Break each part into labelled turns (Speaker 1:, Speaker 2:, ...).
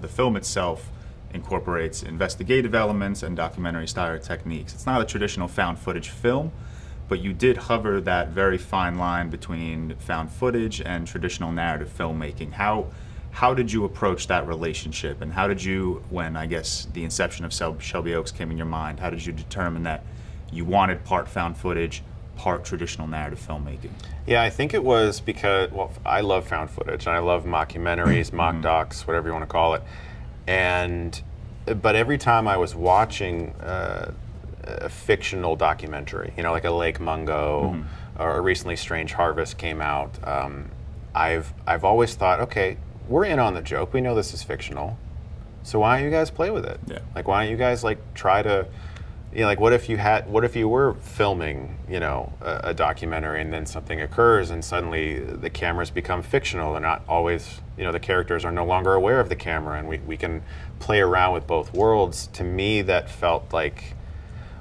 Speaker 1: The film itself incorporates investigative elements and documentary style techniques. It's not a traditional found footage film, but you did hover that very fine line between found footage and traditional narrative filmmaking. How did you approach that relationship, and how did you, when I guess the inception of Shelby Oaks came in your mind, how did you determine that you wanted part found footage, part traditional narrative filmmaking?
Speaker 2: Yeah, I think it was because, well, I love found footage, and I love mockumentaries, mock docs, whatever you want to call it. But every time I was watching a fictional documentary, you know, like a Lake Mungo or recently Strange Harvest came out, I've always thought, okay, we're in on the joke. We know this is fictional, so why don't you guys play with it?
Speaker 1: Yeah.
Speaker 2: Like, why don't you guys like try to, you know, like what if you were filming, you know, a documentary and then something occurs and suddenly the cameras become fictional. They're not always, you know, the characters are no longer aware of the camera, and we can play around with both worlds. To me, that felt like,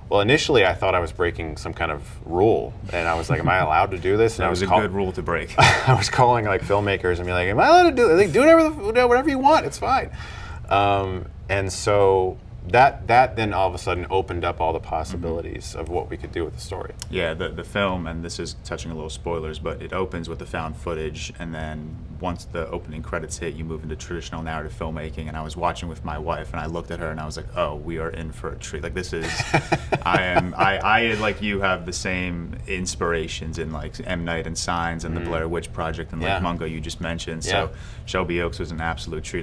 Speaker 2: well, initially I thought I was breaking some kind of rule, and I was like, am I allowed to do this? And
Speaker 1: That was a good rule to break.
Speaker 2: I was calling like filmmakers and be like, am I allowed to do it? Like, do whatever you want, it's fine. And so that then all of a sudden opened up all the possibilities of what we could do with the story.
Speaker 1: Yeah, the film, and this is touching a little spoilers, but it opens with the found footage, and then once the opening credits hit, you move into traditional narrative filmmaking. And I was watching with my wife, and I looked at her, and I was like, "Oh, we are in for a treat! Like this is, I like you have the same inspirations in like M. Night and Signs and the Blair Witch Project and like Mungo you just mentioned. So Shelby Oaks was an absolute treat."